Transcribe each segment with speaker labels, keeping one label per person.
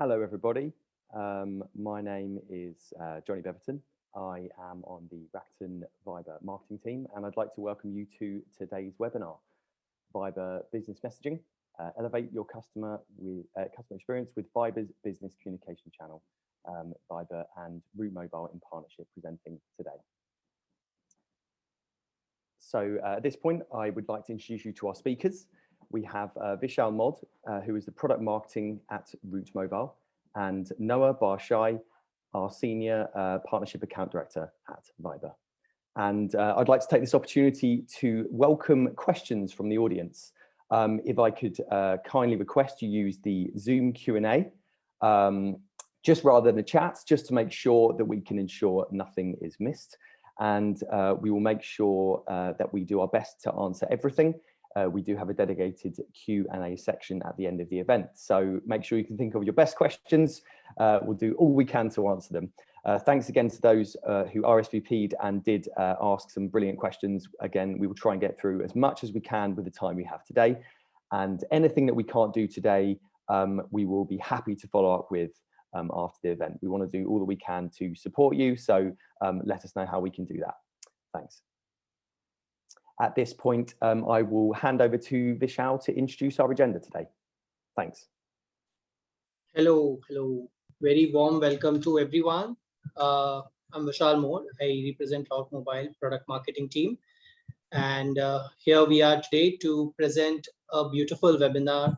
Speaker 1: Hello, everybody. My name is Johnny Beverton. I am on the Rakuten Viber marketing team, and I'd like to welcome you to today's webinar, Viber Business Messaging. Elevate your customer experience with Viber's business communication channel. Viber and Route Mobile in partnership presenting today. So at this point, I would like to introduce you to our speakers. We have Vishal Mod, who is the product marketing at Route Mobile, and Noah Barshai, our senior partnership account director at Viber. And I'd like to take this opportunity to welcome questions from the audience. If I could kindly request you use the Zoom Q&A, just rather than the chat, just to make sure that we can ensure nothing is missed. And we will make sure that we do our best to answer everything. We do have a dedicated Q&A section at the end of the event. So make sure you can think of your best questions. We'll do all we can to answer them. Thanks again to those who RSVP'd and did ask some brilliant questions. Again, we will try and get through as much as we can with the time we have today. And anything that we can't do today, we will be happy to follow up with after the event. We want to do all that we can to support you. So let us know how we can do that. Thanks. At this point, I will hand over to Vishal to introduce our agenda today. Thanks.
Speaker 2: Hello. Very warm welcome to everyone. I'm Vishal Moore. I represent Route Mobile product marketing team. And here we are today to present a beautiful webinar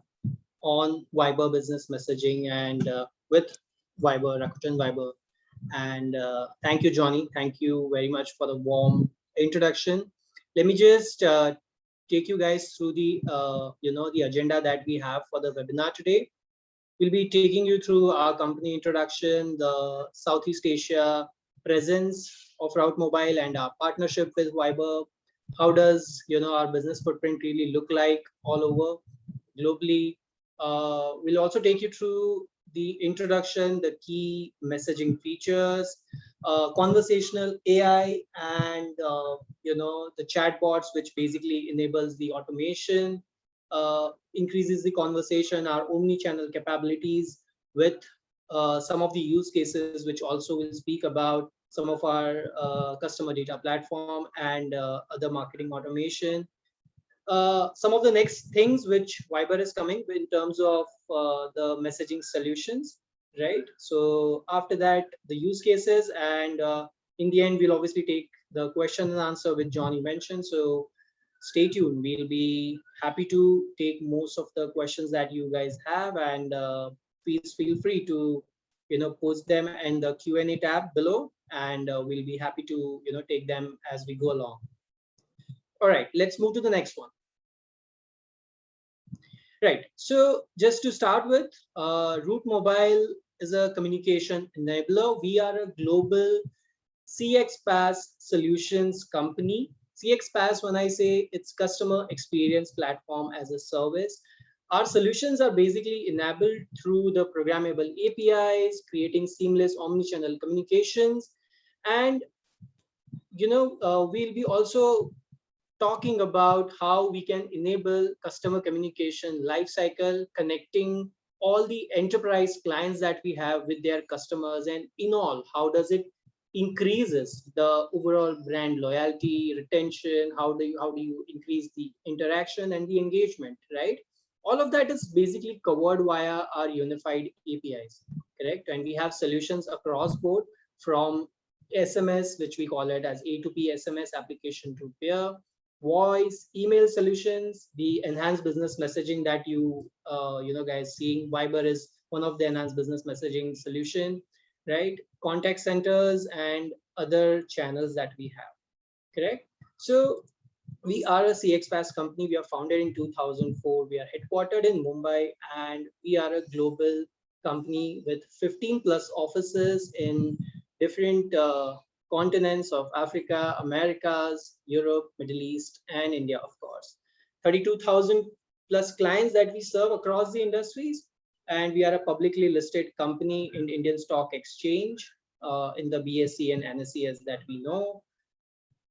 Speaker 2: on Viber business messaging and with Viber, Rakuten Viber. And thank you, Johnny. Thank you very much for the warm introduction. Let me just take you guys through the the agenda that we have for the webinar today. We'll be taking you through our company introduction, the Southeast Asia presence of Route Mobile and our partnership with Viber. How does our business footprint really look like all over globally? We'll also take you through the introduction, the key messaging features, conversational AI, and the chatbots, which basically enables the automation, increases the conversation, our omni-channel capabilities with some of the use cases, which also will speak about some of our customer data platform and other marketing automation. Some of the next things which Viber is coming in terms of the messaging solutions, right? So after that, the use cases, and in the end, we'll obviously take the question and answer which Johnny mentioned. So stay tuned. We'll be happy to take most of the questions that you guys have, and please feel free to post them in the Q&A tab below, and we'll be happy to take them as we go along. All right, let's move to the next one. Right, so just to start with, Route Mobile is a communication enabler. We are a global CXPaaS solutions company. CXPaaS, when I say it's customer experience platform as a service, our solutions are basically enabled through the programmable APIs, creating seamless omni-channel communications. And we'll be also talking about how we can enable customer communication lifecycle, connecting all the enterprise clients that we have with their customers, and in all, how does it increases the overall brand loyalty, retention, how do you increase the interaction and the engagement, right? All of that is basically covered via our unified APIs, correct? And we have solutions across board, from SMS, which we call it as A2P SMS application to peer, voice, email solutions, the enhanced business messaging that you guys seeing. Viber is one of the enhanced business messaging solution, right? Contact centers and other channels that we have, correct? So we are a CXPaaS company. We are founded in 2004. We are headquartered in Mumbai, and we are a global company with 15 plus offices in different continents of Africa, Americas, Europe, Middle East, and India, of course. 32,000 plus clients that we serve across the industries. And we are a publicly listed company in Indian Stock Exchange, in the BSE and NSE, as that we know.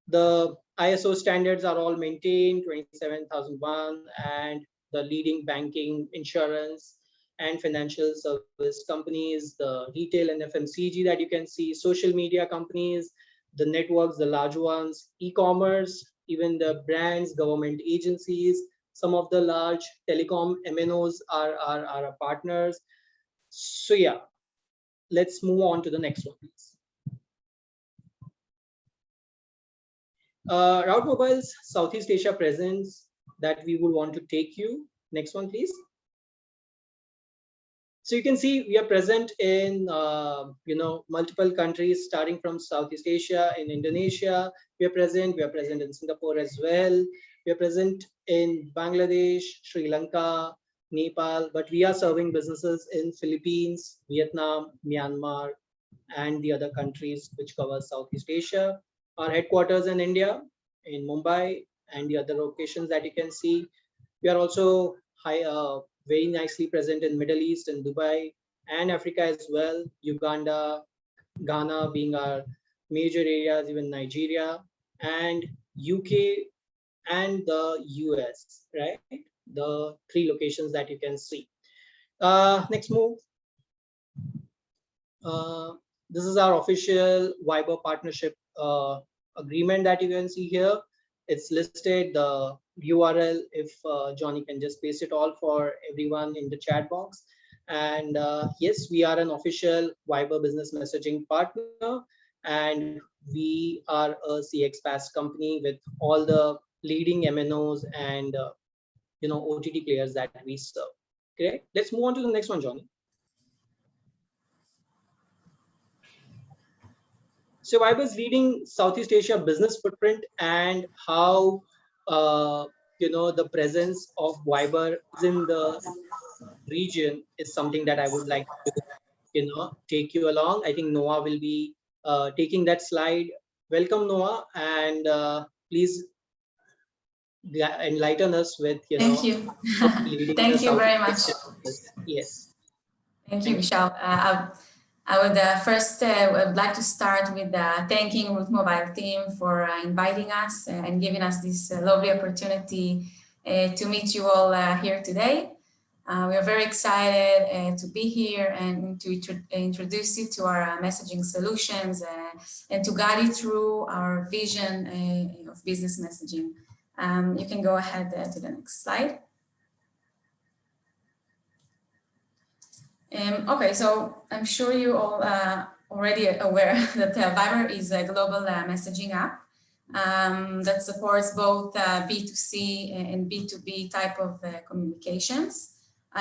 Speaker 2: The ISO standards are all maintained, 27001, and the leading banking, insurance, and financial service companies, the retail and FMCG that you can see, social media companies, the networks, the large ones, e-commerce, even the brands, government agencies, some of the large telecom MNOs are our partners. So yeah, let's move on to the next one, please. Route Mobile's Southeast Asia presence that we would want to take you. Next one, please. So you can see we are present in multiple countries, starting from Southeast Asia. In Indonesia, we are present in Singapore as well. We are present in Bangladesh, Sri Lanka, Nepal, but we are serving businesses in Philippines, Vietnam, Myanmar, and the other countries which cover Southeast Asia. Our headquarters in India, in Mumbai, and the other locations that you can see. We are also very nicely present in Middle East and Dubai and Africa as well. Uganda, Ghana being our major areas, even Nigeria and UK and the US, right? The three locations that you can see. Next move. This is our official Viber partnership agreement that you can see here. It's listed, the URL, if Johnny can just paste it all for everyone in the chat box. And yes, we are an official Viber business messaging partner, and we are a CXPass company with all the leading MNOs and OTT players that we serve. Okay, let's move on to the next one, Johnny. So Viber's leading Southeast Asia business footprint and how the presence of Viber in the region is something that I would like to take you along. I think Noah will be taking that slide. Welcome, Noah, and please enlighten us with
Speaker 3: Thank you. Thank you very much.
Speaker 2: Yes.
Speaker 3: Thank you, Vishal. I would first would like to start with thanking Route Mobile team for inviting us and giving us this lovely opportunity to meet you all here today. We are very excited to be here and to introduce you to our messaging solutions and to guide you through our vision of business messaging. You can go ahead to the next slide. Okay, so I'm sure you all already aware that Viber is a global messaging app that supports both B2C and B2B type of communications.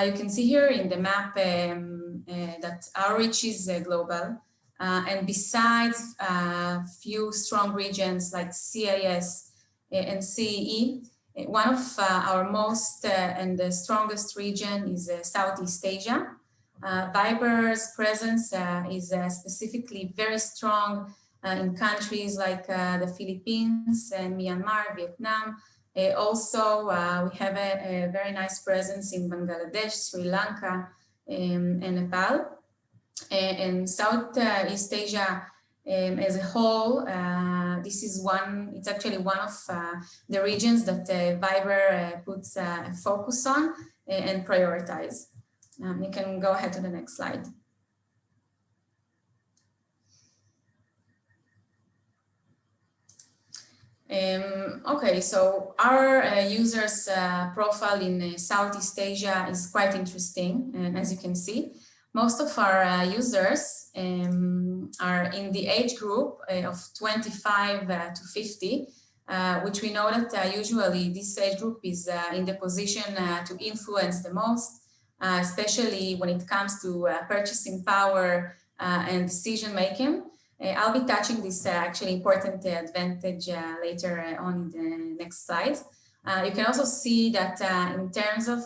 Speaker 3: You can see here in the map that our reach is global, and besides a few strong regions like CIS and CEE, one of our most and the strongest region is Southeast Asia. Viber's presence is specifically very strong in countries like the Philippines, Myanmar, Vietnam. Also, we have a very nice presence in Bangladesh, Sri Lanka, and Nepal. And Southeast Asia as a whole, it's actually one of the regions that Viber puts a focus on and prioritize. You can go ahead to the next slide. Okay, so our users profile in Southeast Asia is quite interesting, and as you can see, most of our users are in the age group of 25 to 50, which we know that usually this age group is in the position to influence the most, especially when it comes to purchasing power and decision making. I'll be touching this actually important advantage later on in the next slides. You can also see that in terms of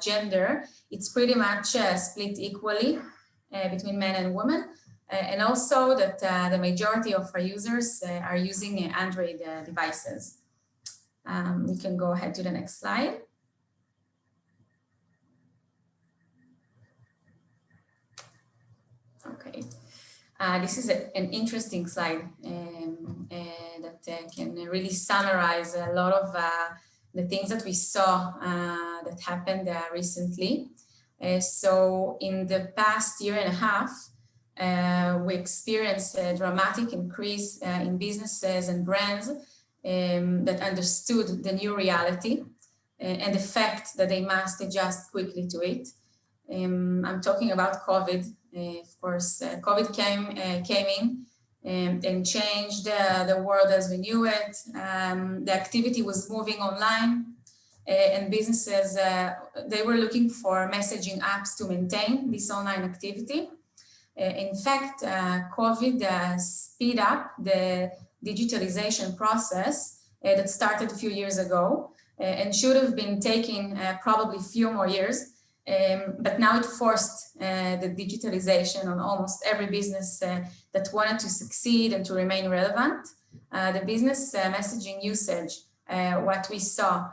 Speaker 3: gender, it's pretty much split equally between men and women, and also that the majority of our users are using Android devices. You can go ahead to the next slide. Okay, this is an interesting slide that can really summarize a lot of the things that we saw that happened recently. So in the past year and a half, we experienced a dramatic increase in businesses and brands that understood the new reality and the fact that they must adjust quickly to it. I'm talking about COVID. Of course, COVID came in and changed the world as we knew it. The activity was moving online, and businesses, they were looking for messaging apps to maintain this online activity. In fact, COVID speed up the digitalization process that started a few years ago and should have been taking probably a few more years. But now it forced the digitalization on almost every business that wanted to succeed and to remain relevant. The business messaging usage, what we saw,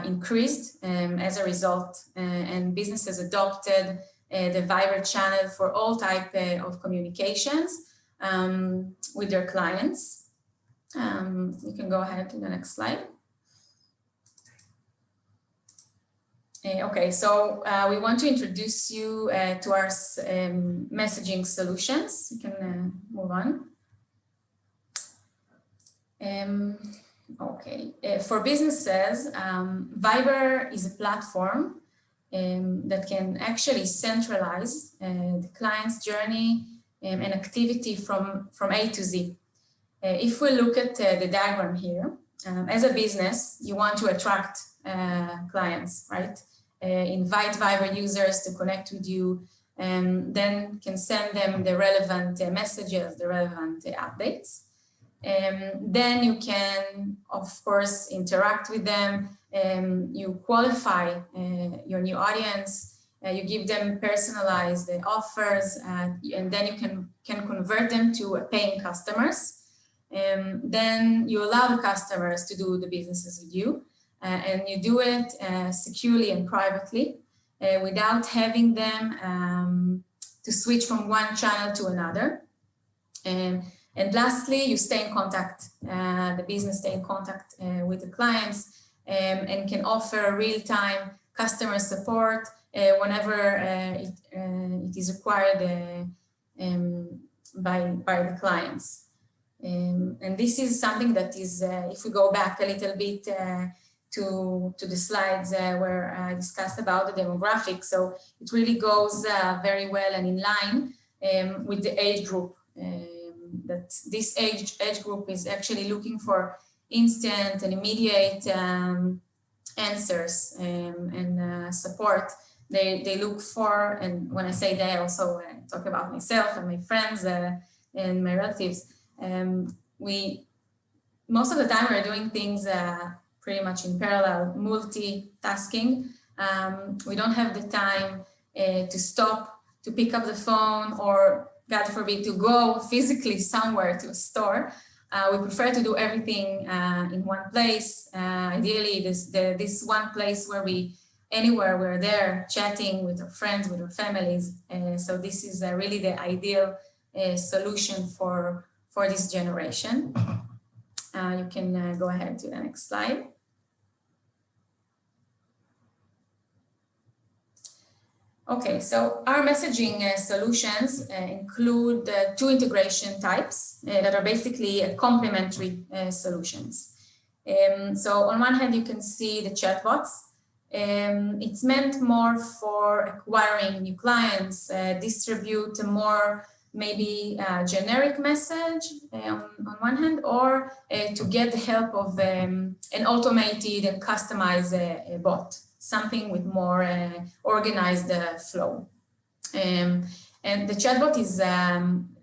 Speaker 3: increased as a result, and businesses adopted the Viber channel for all type of communications with their clients. You can go ahead to the next slide. Okay, so we want to introduce you to our messaging solutions. You can move on. Okay, for businesses, Viber is a platform that can actually centralize the client's journey and activity from A to Z. If we look at the diagram here, as a business, you want to attract clients, right? Invite Viber users to connect with you, and then can send them the relevant messages, the relevant updates. Then you can, of course, interact with them. You qualify your new audience. You give them personalized offers, and then you can convert them to paying customers. Then you allow the customers to do the businesses with you, and you do it securely and privately without having them to switch from one channel to another. And lastly, you stay in contact, the business stay in contact with the clients and can offer real-time customer support whenever it is required by the clients. And this is something that is, if we go back a little bit to the slides where I discussed about the demographics, so it really goes very well and in line with the age group. That this age group is actually looking for instant and immediate answers and support. They look for, and when I say they, I also talk about myself and my friends and my relatives. Most of the time we're doing things pretty much in parallel, multitasking. We don't have the time to stop, to pick up the phone, or God forbid, to go physically somewhere to a store. We prefer to do everything in one place. Ideally, this one place where anywhere we're there chatting with our friends, with our families. So this is really the ideal solution for this generation. You can go ahead to the next slide. Okay, so our messaging solutions include two integration types that are basically complementary solutions. So on one hand, you can see the chatbots. It's meant more for acquiring new clients, distribute a more maybe generic message on one hand, or to get the help of an automated and customized bot, something with more organized flow. And the chatbot is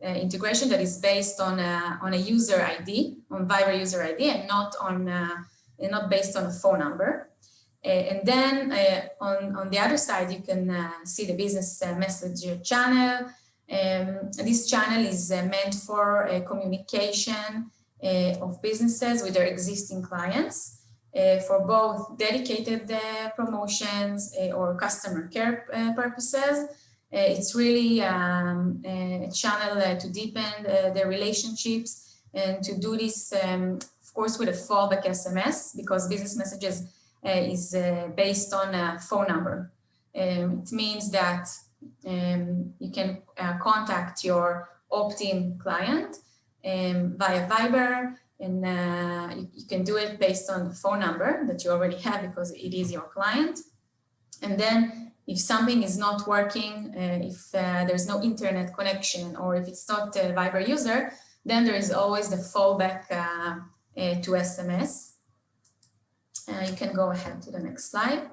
Speaker 3: integration that is based on a user ID, on Viber user ID, and not based on a phone number. And then on the other side, you can see the business message channel. This channel is meant for communication of businesses with their existing clients. For both dedicated promotions or customer care purposes. It's really a channel to deepen the relationships and to do this, of course, with a fallback SMS, because business messages is based on a phone number. It means that you can contact your opt-in client via Viber, and you can do it based on the phone number that you already have because it is your client. And then if something is not working, if there's no internet connection, or if it's not a Viber user, then there is always the fallback to SMS. You can go ahead to the next slide.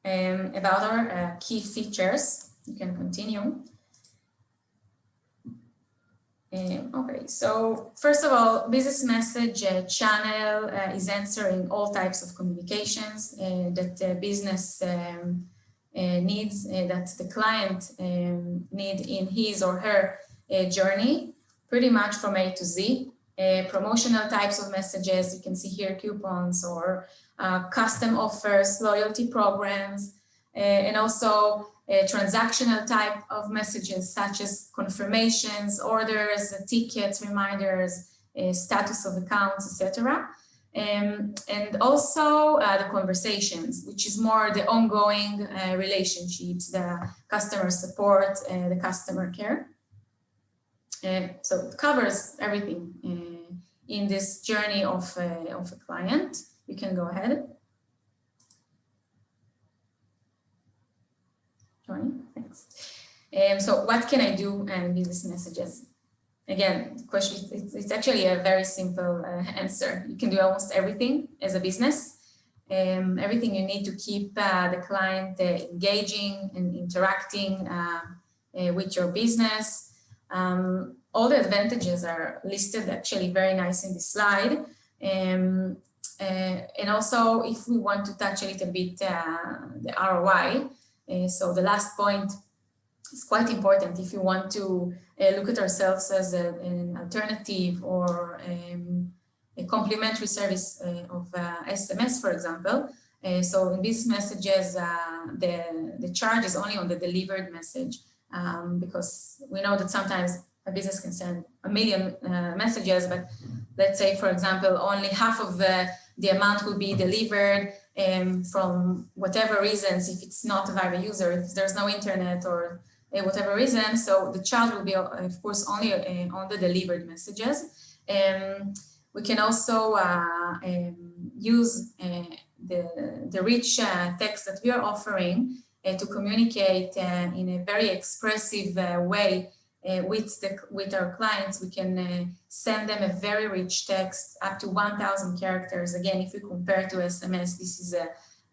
Speaker 3: About our key features, you can continue. Okay, so first of all, business message channel is answering all types of communications that business needs, that the client need in his or her journey, pretty much from A to Z. Promotional types of messages, you can see here coupons or custom offers, loyalty programs, and also transactional type of messages such as confirmations, orders, tickets, reminders, status of accounts, etc. And also the conversations, which is more the ongoing relationships, the customer support, the customer care. So it covers everything in this journey of a client. You can go ahead. Thanks. So what can I do in business messages? Again, the question, it's actually a very simple answer. You can do almost everything as a business. Everything you need to keep the client engaging and interacting with your business. All the advantages are listed actually very nice in this slide. And also, if we want to touch a little bit the ROI, so the last point is quite important if you want to look at ourselves as an alternative or a complementary service of SMS, for example. So in business messages, the charge is only on the delivered message because we know that sometimes a business can send 1 million messages, but let's say, for example, only half of the amount will be delivered from whatever reasons, if it's not a Viber user, if there's no internet or whatever reason. So the charge will be, of course, only on the delivered messages. We can also use the rich text that we are offering to communicate in a very expressive way with our clients. We can send them a very rich text up to 1,000 characters. Again, if we compare to SMS, this is a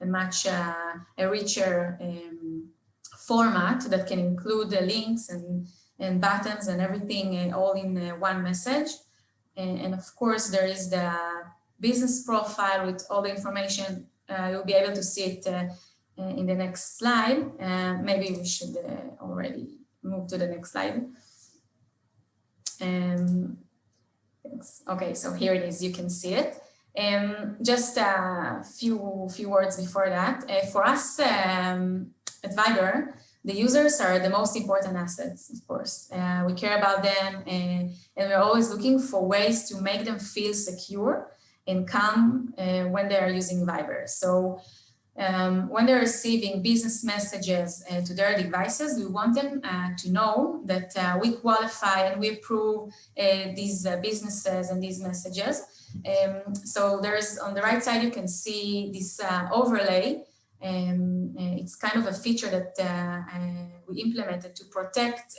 Speaker 3: much a richer format that can include the links and buttons and everything all in one message. And of course, there is the business profile with all the information. You'll be able to see it in the next slide. Maybe we should already move to the next slide. Okay, so here it is, you can see it. Just a few words before that. For us at Viber, the users are the most important assets, of course. We care about them and we're always looking for ways to make them feel secure and calm when they are using Viber. So when they're receiving business messages to their devices, we want them to know that we qualify and we approve these businesses and these messages. So there's, on the right side, you can see this overlay. It's kind of a feature that we implemented to protect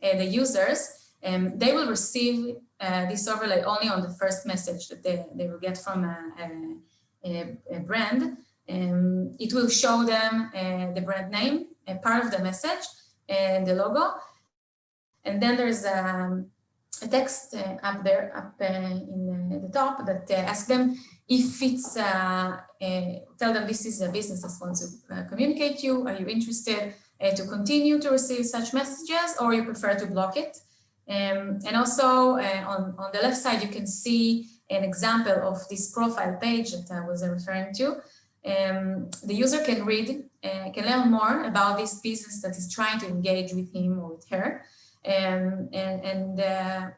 Speaker 3: the users. They will receive this overlay only on the first message that they will get from a brand. It will show them the brand name, part of the message, and the logo. And then there's a text up there, up in the top, that asks them if it's, tell them this is a business that wants to communicate you. Are you interested to continue to receive such messages, or you prefer to block it? And also on the left side, you can see an example of this profile page that I was referring to. The user can read, can learn more about this business that is trying to engage with him or with her. And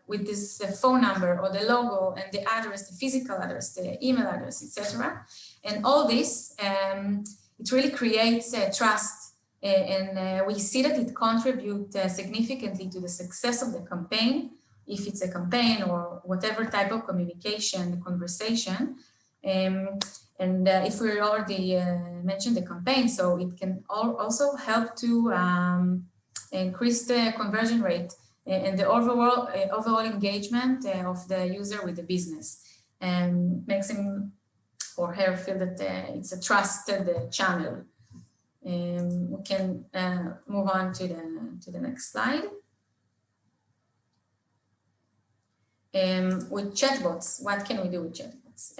Speaker 3: with this phone number or the logo and the address, the physical address, the email address, etc. And all this, it really creates trust, and we see that it contributes significantly to the success of the campaign, if it's a campaign or whatever type of communication, the conversation. And if we already mentioned the campaign, so it can also help to increase the conversion rate and the overall engagement of the user with the business, and makes him or her feel that it's a trusted channel. We can move on to the next slide. With chatbots, what can we do with chatbots?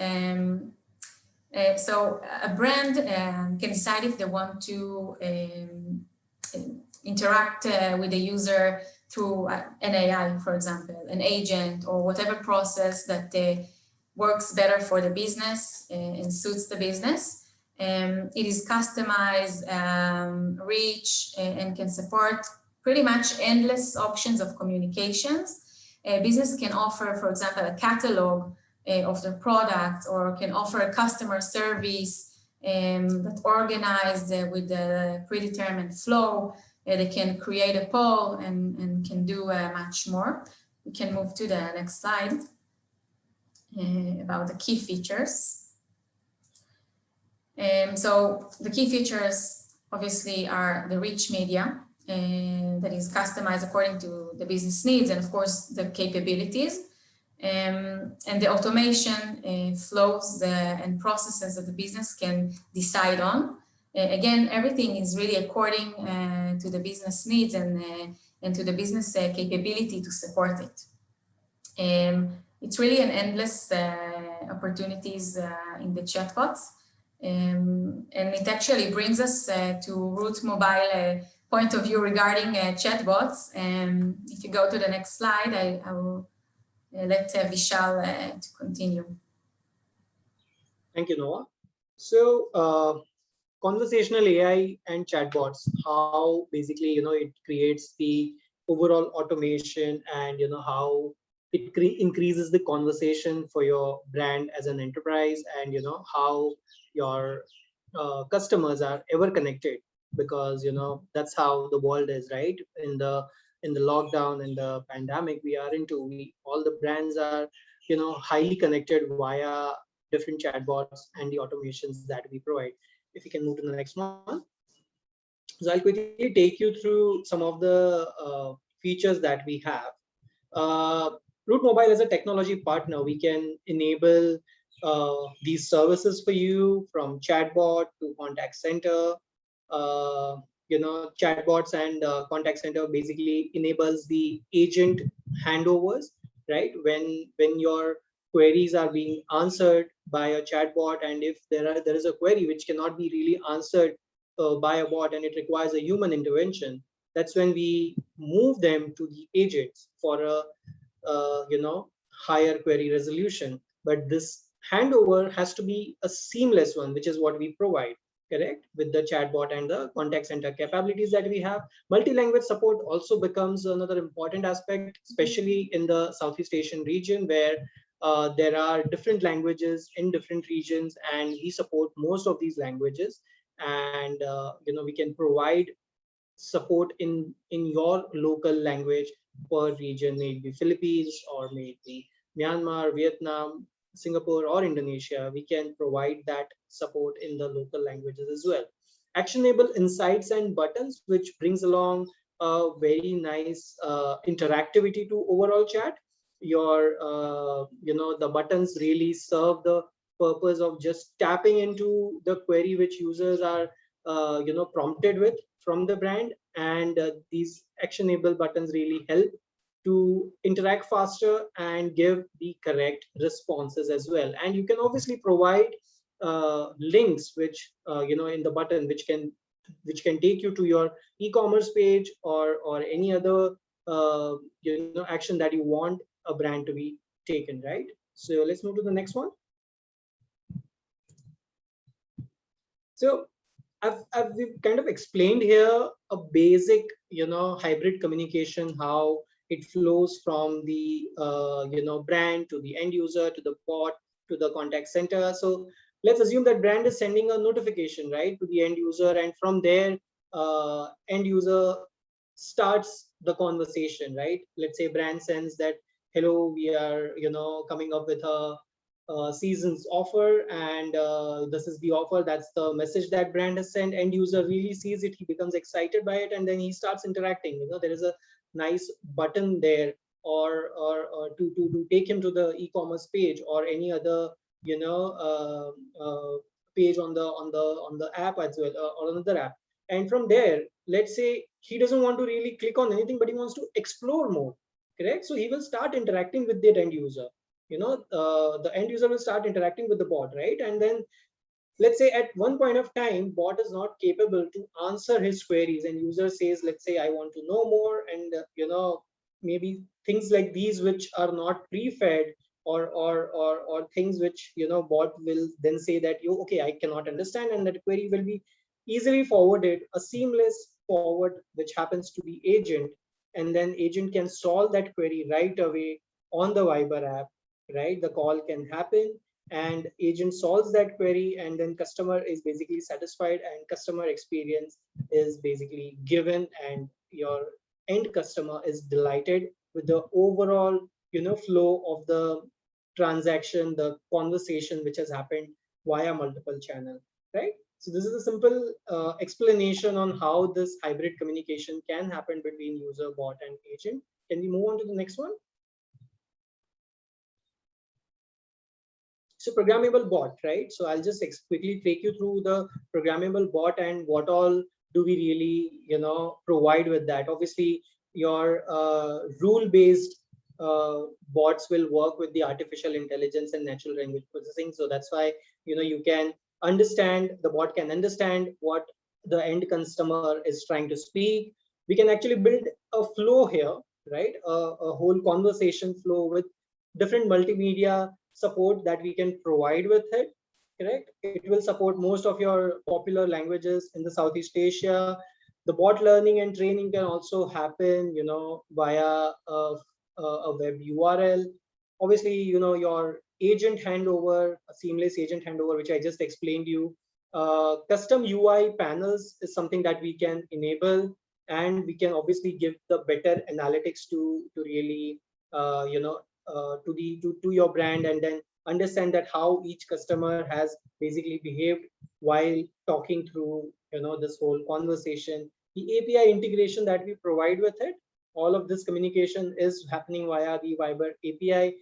Speaker 3: So a brand can decide if they want to interact with the user through an AI, for example, an agent, or whatever process that works better for the business and suits the business. It is customized, rich, and can support pretty much endless options of communications. A business can offer, for example, a catalog of the product, or can offer a customer service that organized with a predetermined flow. They can create a poll and can do much more. We can move to the next slide about the key features. So the key features obviously are the rich media that is customized according to the business needs, and of course the capabilities, and the automation flows and processes that the business can decide on. Again, everything is really according to the business needs and to the business capability to support it. It's really an endless opportunities in the chatbots. And it actually brings us to Root Mobile point of view regarding chatbots. If you go to the next slide, I will let Vishal to continue.
Speaker 2: Thank you, Noah. So conversational AI and chatbots, how basically, it creates the overall automation, and, how it increases the conversation for your brand as an enterprise, and, how your customers are ever connected, because, that's how the world is, right? In the lockdown and the pandemic we are into, all the brands are, highly connected via different chatbots and the automations that we provide. If you can move to the next one. So I'll quickly take you through some of the features that we have. Root Mobile as a technology partner, we can enable these services for you, from chatbot to contact center. Chatbots and contact center basically enables the agent handovers, right? When your queries are being answered by a chatbot, and if there is a query which cannot be really answered by a bot and it requires a human intervention, that's when we move them to the agents for a higher query resolution. But this handover has to be a seamless one, which is what we provide, correct? With the chatbot and the contact center capabilities that we have. Multi-language support also becomes another important aspect, especially in the Southeast Asian region, where there are different languages in different regions, and we support most of these languages. And we can provide support in your local language per region, may it be Philippines, or may it be Myanmar, Vietnam, Singapore, or Indonesia. We can provide that support in the local languages as well. Actionable insights and buttons, which brings along a very nice interactivity to overall chat. Your the buttons really serve the purpose of just tapping into the query which users are prompted with from the brand, and these actionable buttons really help to interact faster and give the correct responses as well. And you can obviously provide links which in the button which can take you to your e-commerce page, or any other action that you want a brand to be taken, right? So let's move to the next one. So we've kind of explained here a basic hybrid communication, how it flows from the brand to the end user, to the bot, to the contact center. So let's assume that brand is sending a notification, right, to the end user, and from there, end user starts the conversation, right? Let's say brand sends that, hello, we are, coming up with a season's offer, and this is the offer. That's the message that brand has sent. End user really sees it, he becomes excited by it, and then he starts interacting. There is a nice button there, or to take him to the e-commerce page or any other page on the app as well, or another app. And from there, let's say he doesn't want to really click on anything, but he wants to explore more, correct? So he will start interacting with the end user. The end user will start interacting with the bot, right? And then let's say at one point of time, bot is not capable to answer his queries, and user says, let's say, I want to know more, and maybe things like these which are not pre-fed, or things which bot will then say that, you okay, I cannot understand, and that query will be easily forwarded, a seamless forward which happens to be agent, and then agent can solve that query right away on the Viber app, right? The call can happen, and agent solves that query, and then customer is basically satisfied, and customer experience is basically given, and your end customer is delighted with the overall flow of the transaction, the conversation which has happened via multiple channel, right? So this is a simple explanation on how this hybrid communication can happen between user, bot, and agent. Can we move on to the next one? So programmable bot, right? So I'll just quickly take you through the programmable bot and what all do we really provide with that. Obviously, your rule-based bots will work with the artificial intelligence and natural language processing. So that's why you can understand, the bot can understand what the end customer is trying to speak. We can actually build a flow here, right? A whole conversation flow with different multimedia support that we can provide with it, correct? It will support most of your popular languages in the Southeast Asia. The bot learning and training can also happen via a web URL. Obviously, your agent handover, a seamless agent handover, which I just explained to you. Custom UI panels is something that we can enable, and we can obviously give the better analytics to really to your brand, and then understand that how each customer has basically behaved while talking through this whole conversation. The API integration that we provide with it, all of this communication is happening via the Viber API.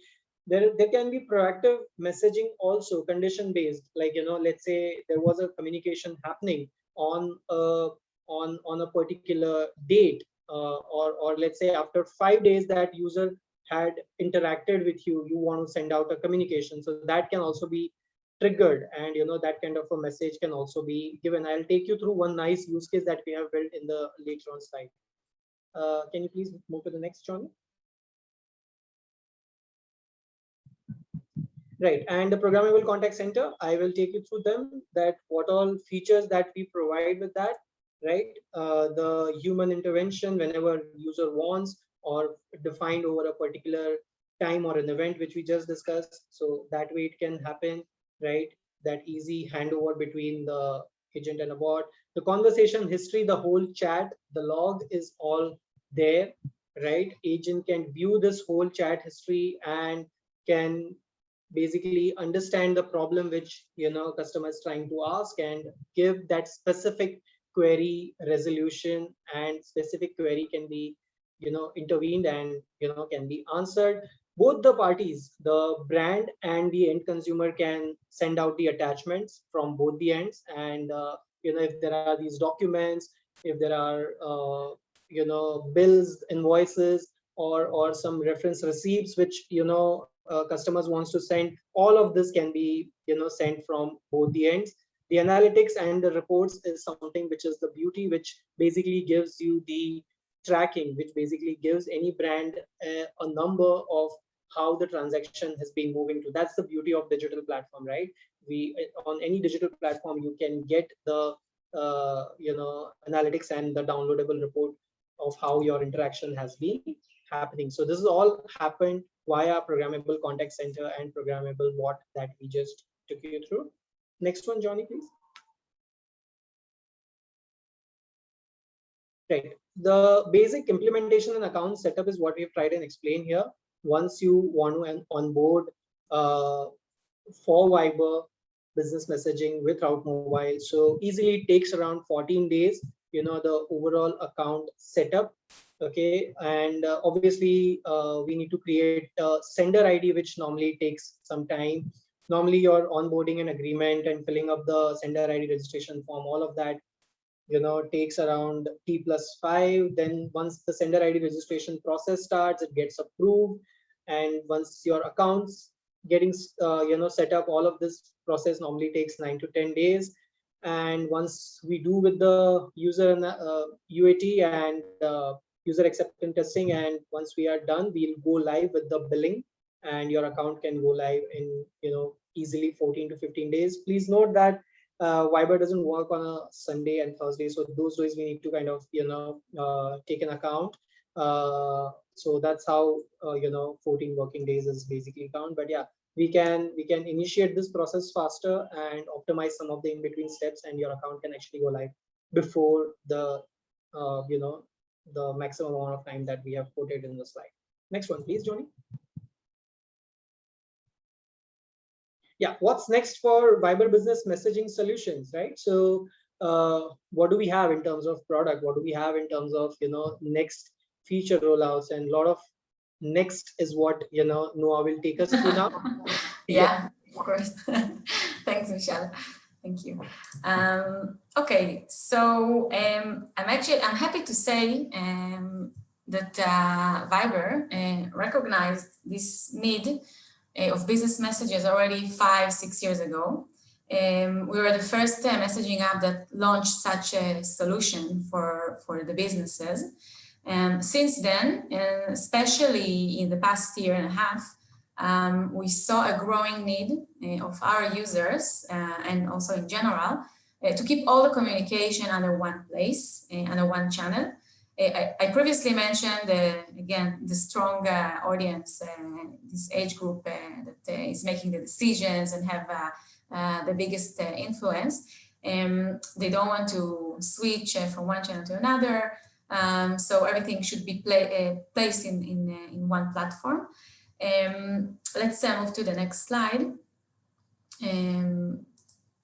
Speaker 2: There can be proactive messaging also, condition based, like let's say there was a communication happening on a particular date, or let's say after 5 days that user had interacted with you, you want to send out a communication, so that can also be triggered, and that kind of a message can also be given. I'll take you through one nice use case that we have built in the later on slide. Can you please move to the next, John? Right, and the programmable contact center, I will take you through them, that what all features that we provide with that, right? The human intervention whenever user wants, or defined over a particular time or an event which we just discussed, so that way it can happen, right? That easy handover between the agent and a bot. The conversation history, the whole chat, the log is all there, right? Agent can view this whole chat history and can basically understand the problem which customer is trying to ask, and give that specific query resolution, and specific query can be intervened, and can be answered. Both the parties, the brand and the end consumer, can send out the attachments from both the ends, and if there are these documents, if there are bills, invoices, or some reference receipts which customers wants to send, all of this can be sent from both the ends. The analytics and the reports is something which is the beauty, which basically gives you the tracking, which basically gives any brand a number of how the transaction has been moving to. That's the beauty of digital platform, right? We on any digital platform, you can get the analytics and the downloadable report of how your interaction has been happening. So this is all happened via programmable contact center and programmable bot that we just took you through. Next one, Johnny, please. Right. The basic implementation and account setup is what we've tried and explained here. Once you want to onboard for Viber business messaging with Route Mobile, so easily takes around 14 days, you know, the overall account setup. Okay, and obviously we need to create a sender ID, which normally takes some time. Normally your onboarding an agreement and filling up the sender ID registration form, all of that, you know, takes around T+5. Then once the sender ID registration process starts, it gets approved, and once your accounts getting you know, set up, all of this process normally takes 9 to 10 days. And once we do with the user and UAT and user acceptance testing, and once we are done, we'll go live with the billing, and your account can go live in, you know, easily 14 to 15 days. Please note that Viber doesn't work on a Sunday and Thursday, so those days we need to kind of, you know, take an account. So that's how you know, 14 working days is basically count. But yeah, we can initiate this process faster and optimize some of the in between steps, and your account can actually go live before the you know, the maximum amount of time that we have quoted in the slide. Next one, please, Johnny. Yeah, what's next for Viber Business Messaging solutions, right? So what do we have in terms of product? What do we have in terms of, you know, next feature rollouts? And a lot of next is what, you know, Noah will take us through now.
Speaker 3: Yeah, of course. Thanks, Michelle. Thank you. Okay, so I'm happy to say that Viber recognized this need of business messages already 5-6 years ago. We were the first messaging app that launched such a solution for the businesses. Since then, especially in the past year and a half, we saw a growing need of our users and also in general to keep all the communication under one place, under one channel. I previously mentioned, again, the strong audience, this age group that is making the decisions and have the biggest influence. They don't want to switch from one channel to another, so everything should be placed in one platform. Let's move to the next slide.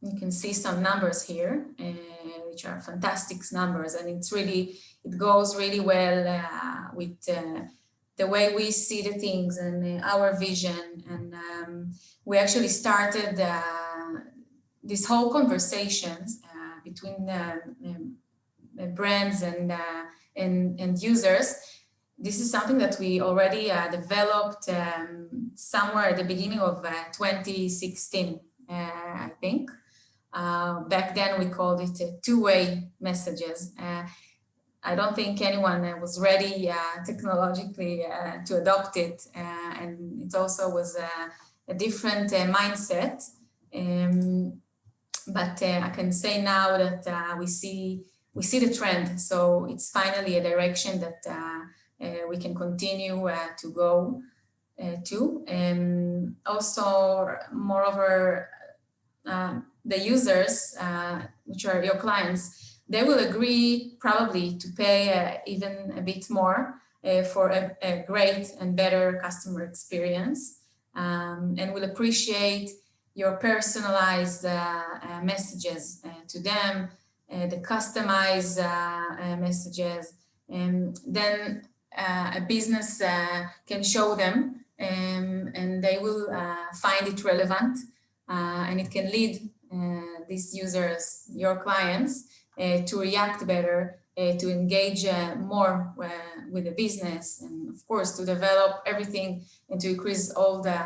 Speaker 3: You can see some numbers here, which are fantastic numbers, and it goes really well with the way we see the things and our vision. And we actually started this whole conversations between brands and users. This is something that we already developed somewhere at the beginning of 2016, I think. Back then we called it two-way messages. I don't think anyone was ready technologically to adopt it, and it also was a different mindset. But I can say now that we see the trend, so it's finally a direction that we can continue to go to. And also, moreover, the users, which are your clients, they will agree probably to pay even a bit more for a great and better customer experience, and will appreciate your personalized messages to them, the customized messages, and then a business can show them, and they will find it relevant, and it can lead these users, your clients, to react better, to engage more with the business, and of course to develop everything and to increase all the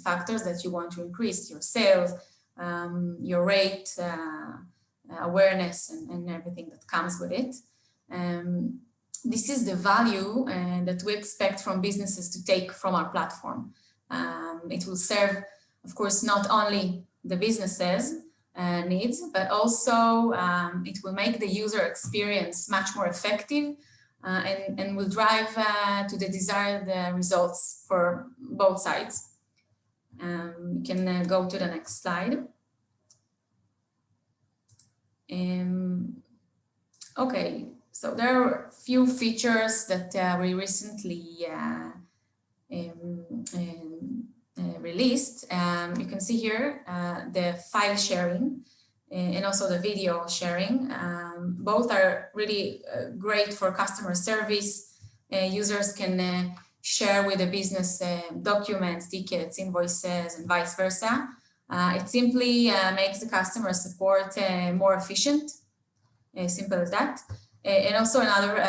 Speaker 3: factors that you want to increase: your sales, your rate, awareness, and everything that comes with it. This is the value that we expect from businesses to take from our platform. It will serve, of course, not only the businesses needs, but also it will make the user experience much more effective, and will drive to the desired results for both sides. You can go to the next slide. Okay, so there are a few features that we recently released. You can see here the file sharing and also the video sharing. Both are really great for customer service. Users can share with the business documents, tickets, invoices, and vice versa. It simply makes the customer support more efficient, simple as that. And also another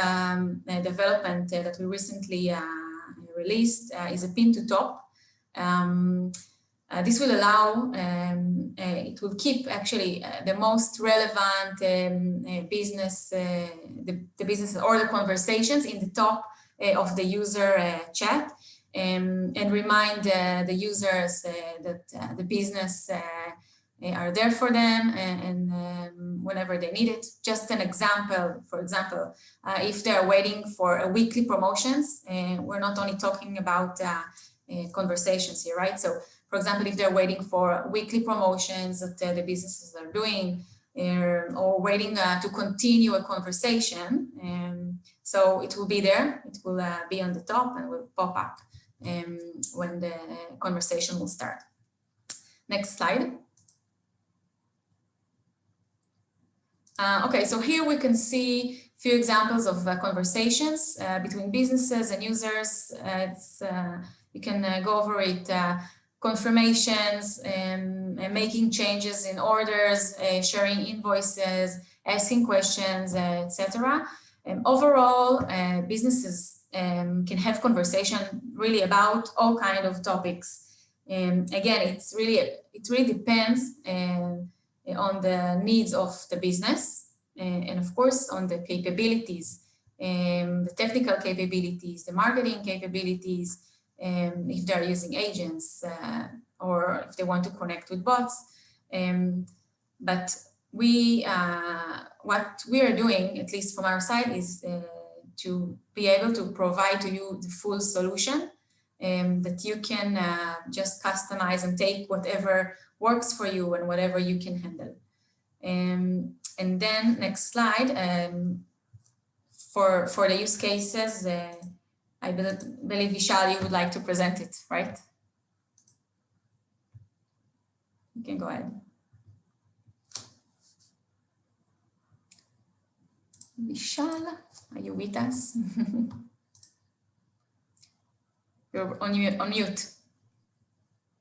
Speaker 3: development that we recently released is a pin to top. This will allow, it will keep actually the most relevant business, the business or the conversations in the top of the user chat, and remind the users that the business are there for them and whenever they need it. Just an example, for example, if they're waiting for a weekly promotions, we're not only talking about conversations here, right? So for example, if they're waiting for weekly promotions that the businesses are doing, or waiting to continue a conversation, so it will be there, it will be on the top and will pop up when the conversation will start. Next slide. Okay, so here we can see a few examples of conversations between businesses and users. You can go over it, confirmations, making changes in orders, sharing invoices, asking questions, etc. Overall, businesses can have conversation really about all kinds of topics. Again, it really depends on the needs of the business and of course on the capabilities, the technical capabilities, the marketing capabilities, if they're using agents or if they want to connect with bots. But what we are doing, at least from our side, is to be able to provide to you the full solution that you can just customize and take whatever works for you and whatever you can handle. And then next slide, for the use cases, I believe Vishal, you would like to present it, right? You can go ahead. Vishal, are you with us? You're on mute.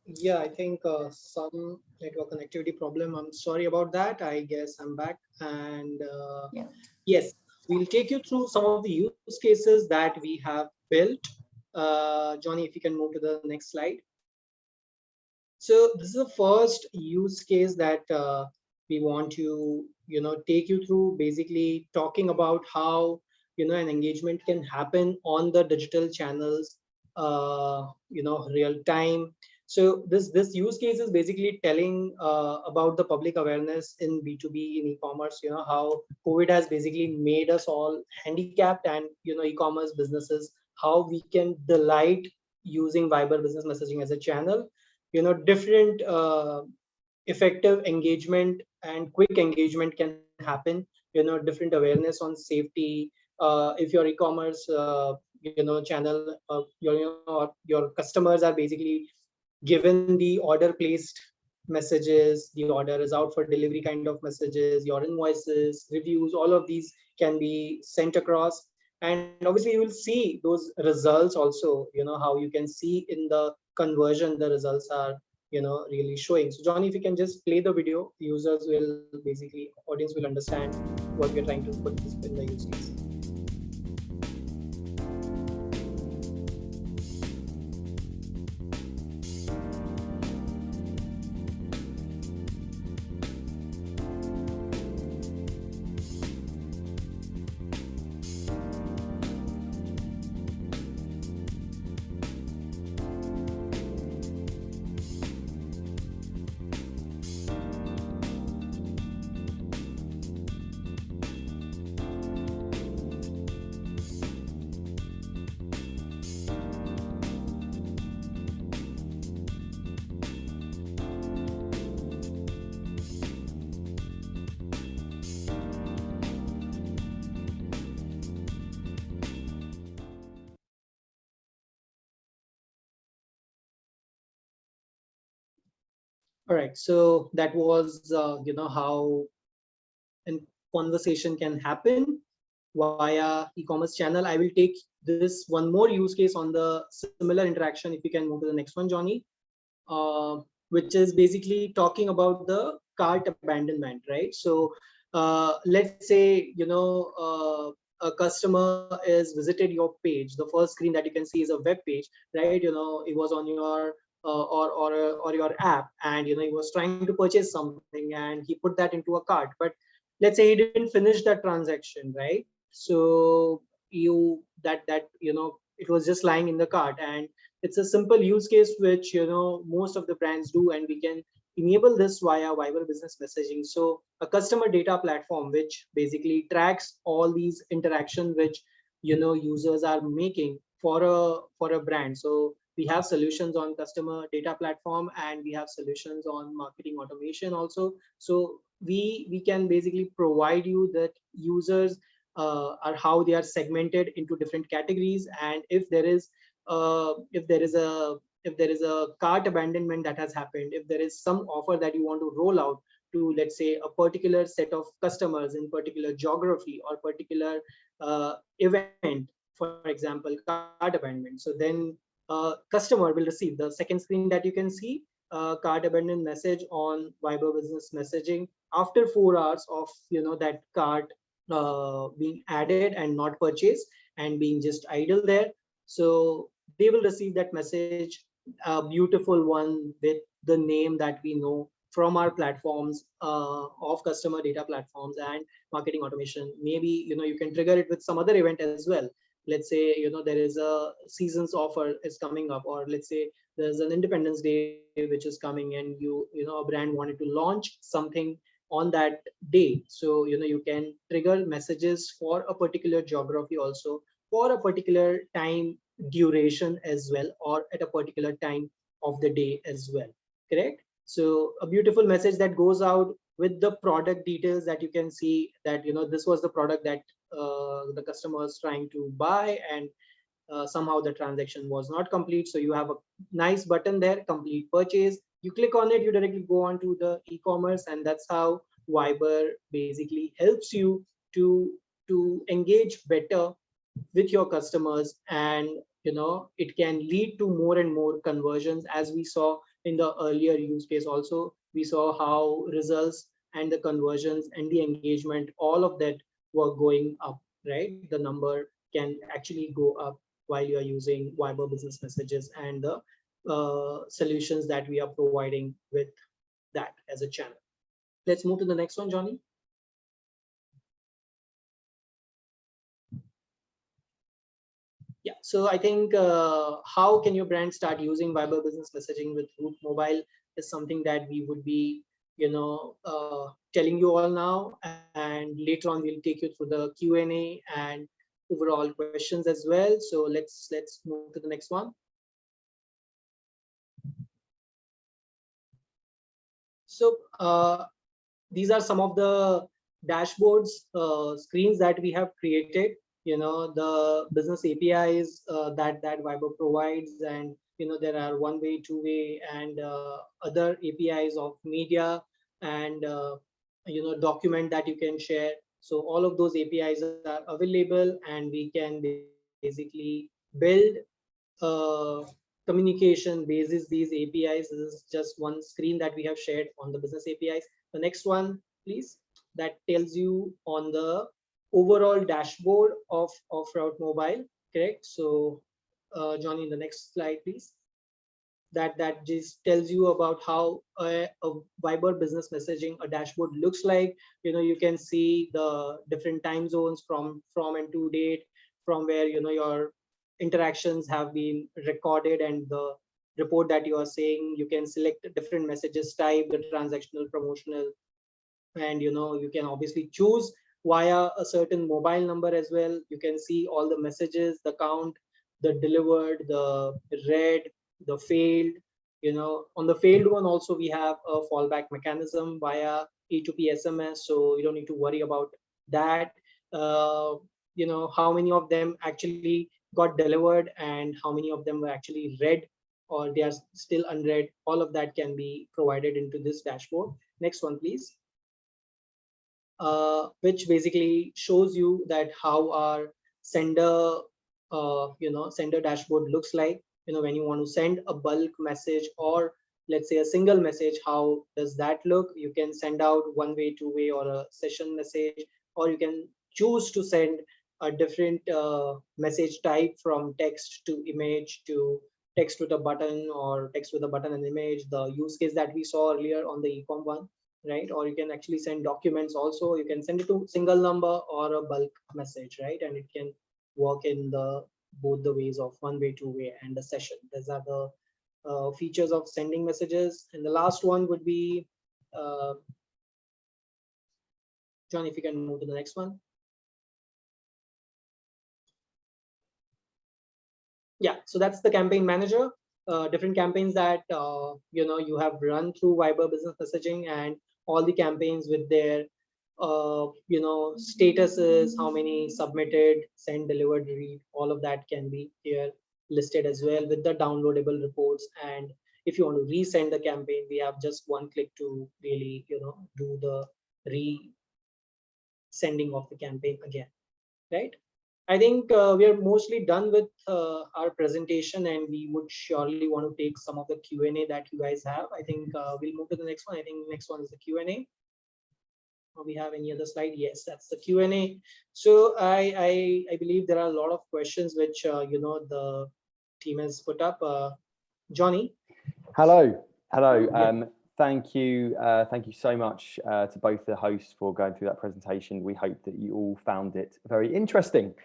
Speaker 2: Yeah, I think some network connectivity problem. I'm sorry about that. I guess I'm back. And
Speaker 3: Yeah.
Speaker 2: Yes, we'll take you through some of the use cases that we have built. Johnny, if you can move to the next slide. So this is the first use case that we want to, take you through, basically talking about how, an engagement can happen on the digital channels, real time. So this use case is basically telling about the public awareness in B2B, in e-commerce, how COVID has basically made us all handicapped, and, e-commerce businesses, how we can delight using Viber Business Messaging as a channel. Different effective engagement and quick engagement can happen, different awareness on safety. If your e-commerce, channel, your customers are basically given the order placed messages, the order is out for delivery kind of messages, your invoices, reviews, all of these can be sent across. And obviously you will see those results also, how you can see in the conversion, the results are, really showing. So Johnny, if you can just play the video, users will basically, audience will understand what we're trying to put in the use case. All right, so that was how a conversation can happen via e-commerce channel. I will take this one more use case on the similar interaction. If you can move to the next one, Johnny, uh, which is basically talking about the cart abandonment, right? So let's say a customer is visited your page. The first screen that you can see is a web page, right? It was on your or your app, and he was trying to purchase something and he put that into a cart. But let's say he didn't finish that transaction, right? So it was just lying in the cart, and it's a simple use case which most of the brands do, and we can enable this via Viber Business Messaging. So a customer data platform which basically tracks all these interactions which users are making for a brand. So we have solutions on customer data platform, and we have solutions on marketing automation also. So we can basically provide you that users are how they are segmented into different categories, and if there is a cart abandonment that has happened, if there is some offer that you want to roll out to, let's say, a particular set of customers in particular geography or particular event, for example cart abandonment, so then customer will receive the second screen that you can see, cart abandoned message on Viber Business Messaging after 4 hours of that cart being added and not purchased and being just idle there. So they will receive that message, a beautiful one with the name that we know from our platforms, of customer data platforms and marketing automation. Maybe you can trigger it with some other event as well. Let's say there is a seasons offer is coming up, or let's say there's an Independence Day which is coming, and a brand wanted to launch something on that day. So you can trigger messages for a particular geography also, for a particular time duration as well, or at a particular time of the day as well. Correct? So a beautiful message that goes out with the product details that you can see, that this was the product that the customer is trying to buy, and somehow the transaction was not complete. So you have a nice button there, complete purchase. You click on it, you directly go on to the e-commerce, and that's how Viber basically helps you to engage better with your customers. And it can lead to more and more conversions, as we saw in the earlier use case. Also, we saw how results and the conversions and the engagement, all of that were going up, right? The number can actually go up while you are using Viber Business Messages and the solutions that we are providing with that as a channel. Let's move to the next one, Johnny. Yeah, so I think how can your brand start using Viber Business Messaging with Root Mobile is something that we would be telling you all now, and later on we'll take you through the Q&A and overall questions as well. So let's move to the next one. So these are some of the dashboards, screens that we have created. The business APIs that Viber provides, and there are one-way, two-way, and other APIs of media, and document that you can share. So all of those APIs are available, and we can basically build communication basis these APIs. This is just one screen that we have shared on the business APIs. The next one, please, that tells you on the overall dashboard of Route Mobile. Correct? So Johnny, the next slide, please. That just tells you about how a Viber Business Messaging, a dashboard looks like. You can see the different time zones from and to date, from where your interactions have been recorded, and the report that you are saying. You can select different messages type, the transactional, promotional, and you can obviously choose via a certain mobile number as well. You can see all the messages, the count, the delivered, the read, the failed. On the failed one also, we have a fallback mechanism via E2P SMS, so you don't need to worry about that. How many of them actually got delivered and how many of them were actually read. or they are still unread, all of that can be provided into this dashboard. Next one, please. Which basically shows you that how our sender, sender dashboard looks like. When you want to send a bulk message, or let's say a single message, how does that look? You can send out one way, two way, or a session message, or you can choose to send a different message type, from text to image to text with a button, or text with a button and image, the use case that we saw earlier on the ecom one, right? Or you can actually send documents also. You can send it to single number or a bulk message, right? And it can work in the both the ways of one way, two way, and a session. These are the features of sending messages. And the last one would be, John, if you can move to the next one. Yeah, so that's the campaign manager. Different campaigns that you have run through Viber Business Messaging, and all the campaigns with their statuses, how many submitted, sent, delivered, read, all of that can be here listed as well, with the downloadable reports. And if you want to resend the campaign, we have just one click to really do the re-sending of the campaign again, right? I think we are mostly done with our presentation, and we would surely want to take some of the Q&A that you guys have. I think we'll move to the next one. I think next one is the Q&A. We have any other slide? Yes, that's the Q&A. So I believe there are a lot of questions which the team has put up. Johnny.
Speaker 1: Hello.
Speaker 2: Yeah.
Speaker 1: Thank you so much to both the hosts for going through that presentation. We hope that you all found it very interesting.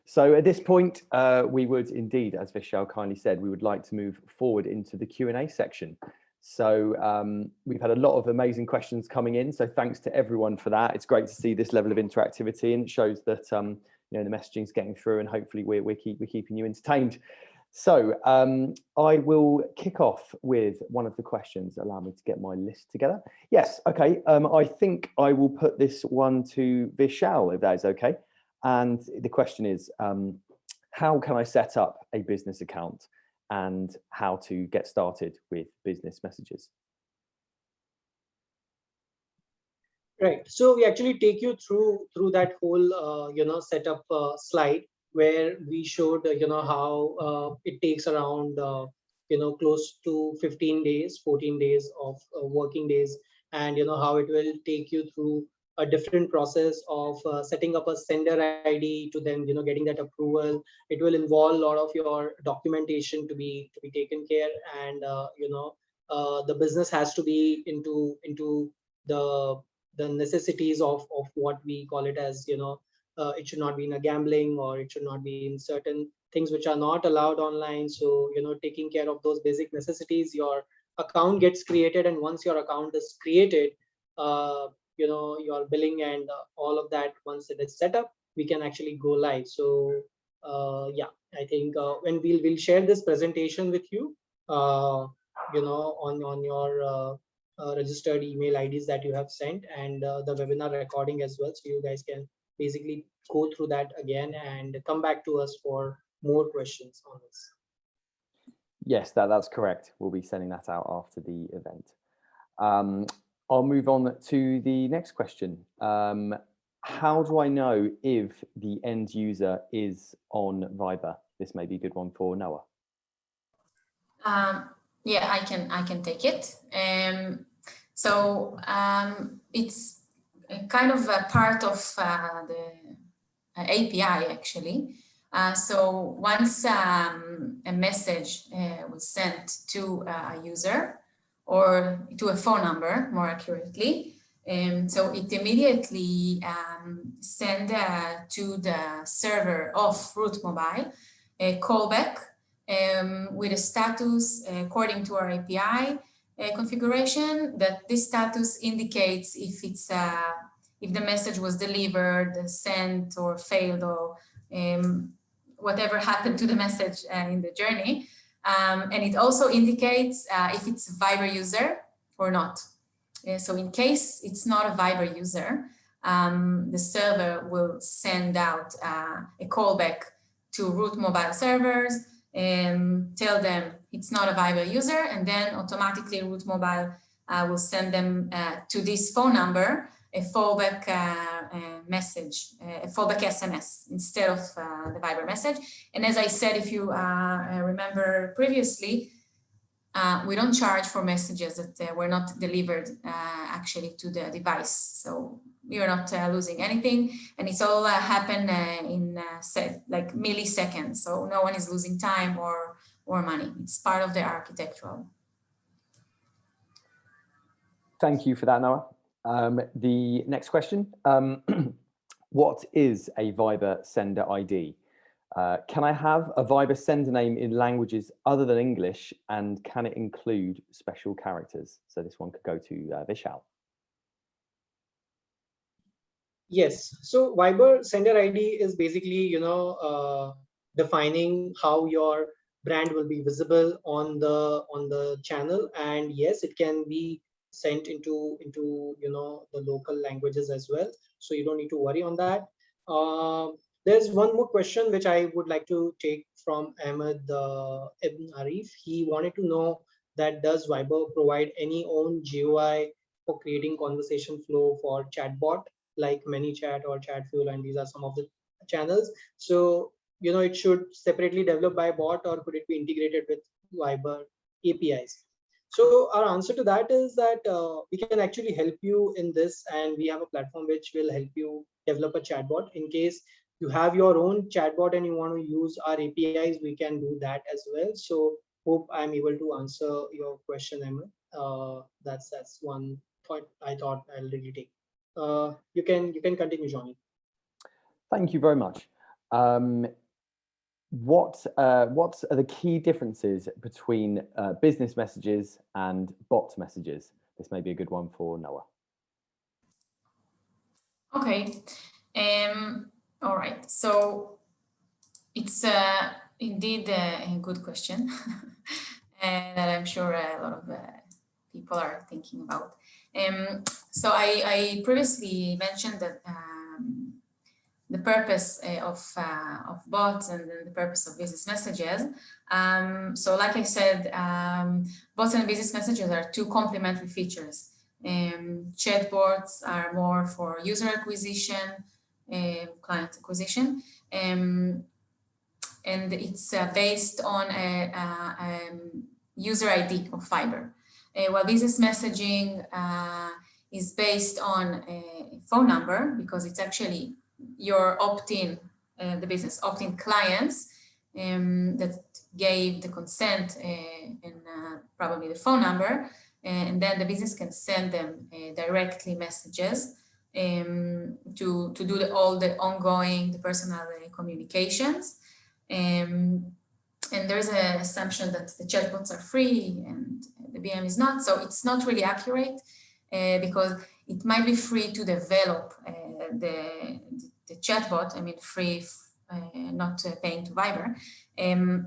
Speaker 1: So at this point, we would indeed, as Vishal kindly said, we would like to move forward into the Q&A section. So we've had a lot of amazing questions coming in. So thanks to everyone for that. It's great to see this level of interactivity, and it shows that the messaging is getting through, and hopefully we're keeping you entertained. So I will kick off with one of the questions. Allow me to get my list together. Yes, okay. I think I will put this one to Vishal, if that is okay. And the question is, how can I set up a business account, and how to get started with business messages?
Speaker 2: Right. So we actually take you through that whole setup slide, where we showed how it takes around close to 15 days, 14 days of working days, and how it will take you through a different process of setting up a sender ID, to then getting that approval. It will involve a lot of your documentation to be taken care, and the business has to be into the necessities of what we call it as it should not be in a gambling, or it should not be in certain things which are not allowed online. So taking care of those basic necessities, your account gets created, and once your account is created, your billing and all of that, once it is set up, we can actually go live. So yeah, I think when we'll share this presentation with you on your registered email IDs that you have sent, and the webinar recording as well, so you guys can basically go through that again and come back to us for more questions on this.
Speaker 1: Yes, that's correct. We'll be sending that out after the event. I'll move on to the next question. How do I know if the end user is on Viber? This may be a good one for Noah.
Speaker 3: Yeah, I can take it. So it's kind of a part of the API actually. So once a message was sent to a user, or to a phone number, more accurately, so it immediately send to the server of Root Mobile a callback with a status according to our API configuration, that this status indicates if it's if the message was delivered, sent, or failed, or whatever happened to the message in the journey. And it also indicates if it's a Viber user or not. So in case it's not a Viber user, the server will send out a callback to Root Mobile servers and tell them it's not a Viber user, and then automatically Route Mobile will send them to this phone number a fallback message, a fallback SMS instead of the Viber message. And as I said, if you remember previously, we don't charge for messages that were not delivered actually to the device. So you're not losing anything, and it's all happen in like milliseconds. So no one is losing time or money. It's part of the architectural.
Speaker 1: Thank you for that, Noah. The next question, what is a Viber sender ID? Can I have a Viber sender name in languages other than English, and can it include special characters? So this one could go to Vishal.
Speaker 2: Yes. So Viber sender ID is basically, defining how your brand will be visible on the channel, and yes, it can be sent into the local languages as well. So you don't need to worry on that. There's one more question which I would like to take from Ahmed Ibn Arif. He wanted to know that does Viber provide any own GUI for creating conversation flow for chatbot like ManyChat or Chatfuel, and these are some of the channels. So it should separately developed by bot, or could it be integrated with Viber APIs? So our answer to that is that we can actually help you in this, and we have a platform which will help you develop a chatbot. In case you have your own chatbot and you want to use our APIs, we can do that as well. So hope I'm able to answer your question, Emma. That's one point I thought I'll really take. You can continue, Johnny.
Speaker 1: Thank you very much. What are the key differences between business messages and bot messages? This may be a good one for Noah.
Speaker 3: Okay. All right. So it's indeed a good question, and I'm sure a lot of people are thinking about. So I previously mentioned that the purpose of bots and the purpose of business messages. So like I said, bots and business messages are two complementary features. Chatbots are more for user acquisition, client acquisition, and it's based on a user ID of Viber. While business messaging is based on a phone number, because it's actually your opt-in, the business opt-in clients that gave the consent and probably the phone number, and then the business can send them directly messages to do all the ongoing, the personal communications. And there's an assumption that the chatbots are free and the BM is not, so it's not really accurate because it might be free to develop the chatbot, I mean free, not paying to Viber,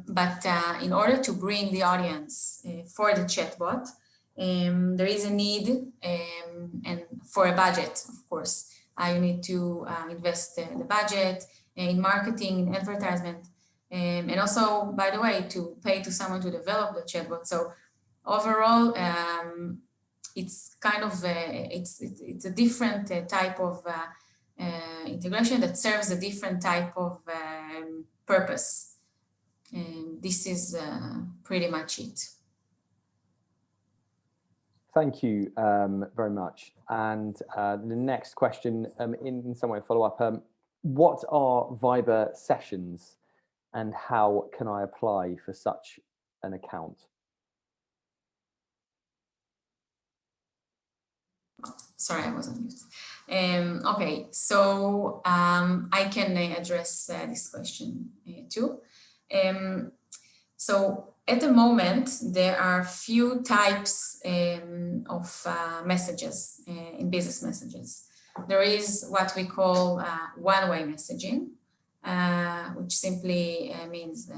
Speaker 3: but in order to bring the audience for the chatbot, there is a need and for a budget, of course. You need to invest the budget in marketing, in advertisement, and also, by the way, to pay to someone to develop the chatbot. So overall, it's kind of it's a different type of integration that serves a different type of purpose. And this is pretty much it.
Speaker 1: Thank you very much. And the next question, in some way follow up, what are Viber sessions and how can I apply for such an account?
Speaker 3: Sorry, I was on mute. Okay, so I can address this question too. So at the moment, there are few types of messages in business messages. There is what we call one-way messaging, which simply means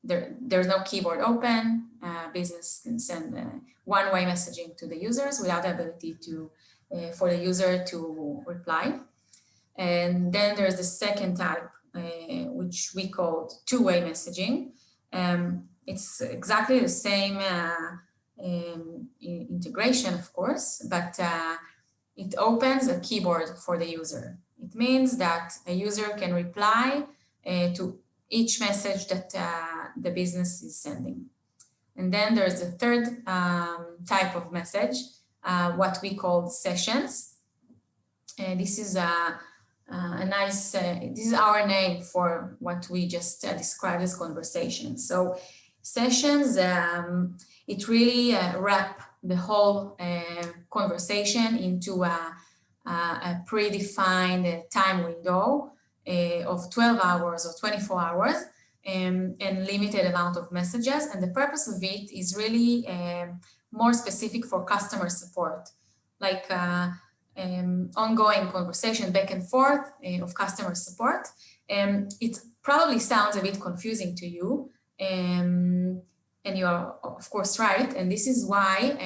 Speaker 3: there's no keyboard open. Business can send one-way messaging to the users without the ability to for the user to reply. And then there's the second type, which we call two-way messaging. It's exactly the same integration, of course, but it opens a keyboard for the user. It means that a user can reply to each message that the business is sending. And then there's a third type of message, what we call sessions. This is a nice, this is our name for what we just described as conversation. So sessions, it really wrap the whole conversation into a predefined time window of 12 hours or 24 hours and limited amount of messages. And the purpose of it is really more specific for customer support, like ongoing conversation back and forth of customer support. It probably sounds a bit confusing to you, and you are of course right. And this is why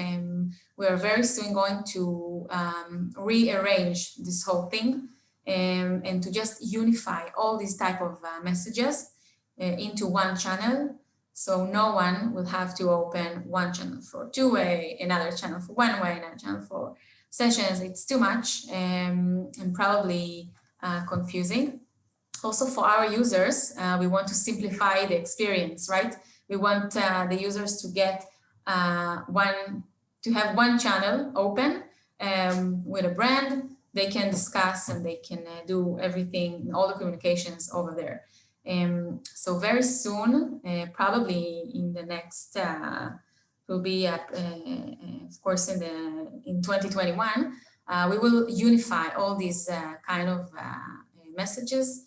Speaker 3: we are very soon going to rearrange this whole thing and to just unify all these type of messages into one channel. So no one will have to open one channel for two-way, another channel for one-way, another channel for sessions. It's too much and probably confusing. Also for our users, we want to simplify the experience, right? We want the users to get have one channel open with a brand. They can discuss and they can do everything, all the communications over there. So very soon, probably in the next, will be of course in 2021, we will unify all these kind of messages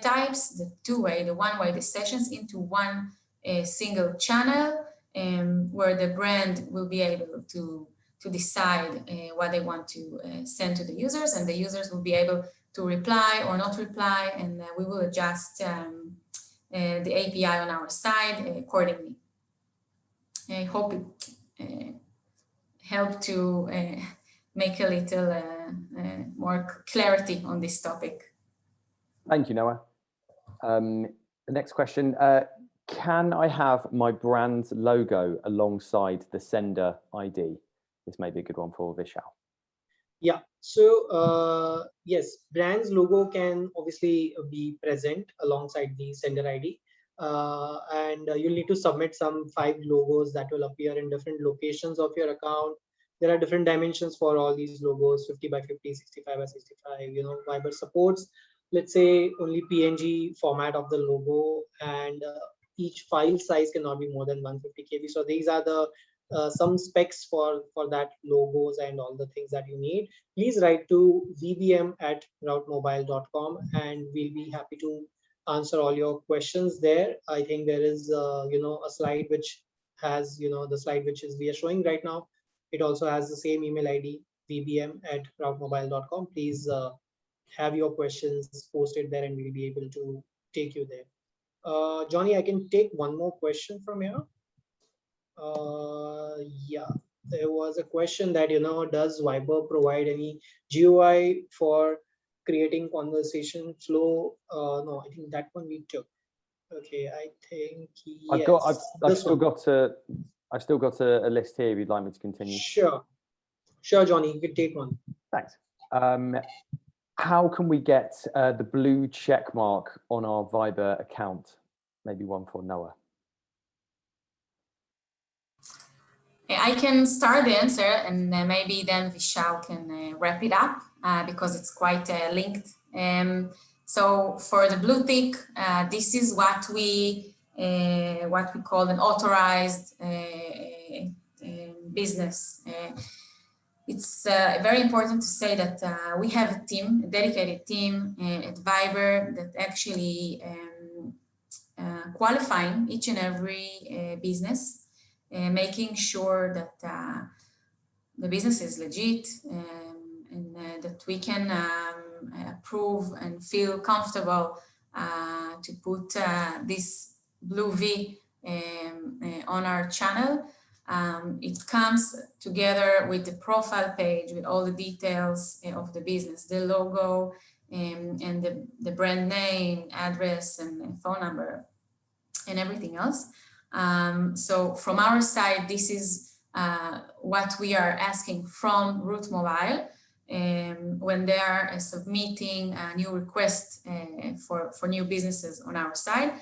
Speaker 3: types, the two-way, the one-way, the sessions into one single channel, where the brand will be able to decide what they want to send to the users, and the users will be able to reply or not reply, and we will adjust the API on our side accordingly. I hope it helped to make a little more clarity on this topic.
Speaker 1: Thank you, Noah. The next question, can I have my brand's logo alongside the sender ID? This may be a good one for Vishal.
Speaker 2: Yeah, so yes, brand's logo can obviously be present alongside the sender ID. And you'll need to submit some 5 logos that will appear in different locations of your account. There are different dimensions for all these logos, 50 by 50, 65 by 65. You know, Viber supports, let's say, only PNG format of the logo, and each file size cannot be more than 150 KB. So these are the some specs for that logos and all the things that you need. Please write to vbm@routemobile.com and we'll be happy to answer all your questions there. I think there is you know, a slide which has, you know, the slide which is we are showing right now. It also has the same email ID, vbm@routemobile.com. Please have your questions posted there and we'll be able to take you there. Johnny, I can take one more question from here. Yeah, there was a question that, you know, does Viber provide any GUI for creating conversation flow? No, I think that one we took. Okay, I think yes.
Speaker 1: I've still got a list here if you'd like me to continue.
Speaker 2: Sure, Johnny, you can take one.
Speaker 1: Thanks. How can we get the blue check mark on our Viber account? Maybe one for Noah.
Speaker 3: I can start the answer, and maybe then Vishal can wrap it up because it's quite linked. So for the blue tick, this is what we call an authorized business. It's very important to say that we have a team, a dedicated team at Viber that actually qualifying each and every business, making sure that the business is legit and that we can approve and feel comfortable to put this blue V on our channel. It comes together with the profile page with all the details of the business, the logo and the brand name, address, and phone number. and everything else. So from our side, this is what we are asking from Root Mobile when they are submitting a new request for new businesses on our side.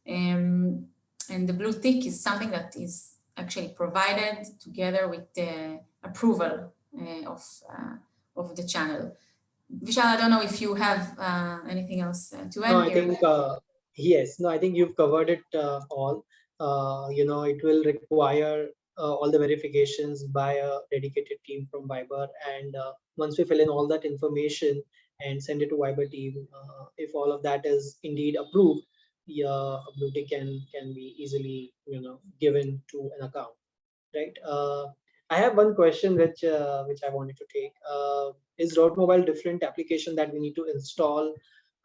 Speaker 3: And the blue tick is something that is actually provided together with the approval of the channel. Vishal, I don't know if you have anything else to add
Speaker 2: No,
Speaker 3: here.
Speaker 2: I think yes. No, I think you've covered it all. It will require all the verifications by a dedicated team from Viber, and once we fill in all that information and send it to Viber team, if all of that is indeed approved, yeah, a blue tick can be easily given to an account, right? I have one question which I wanted to take. Is Route Mobile different application that we need to install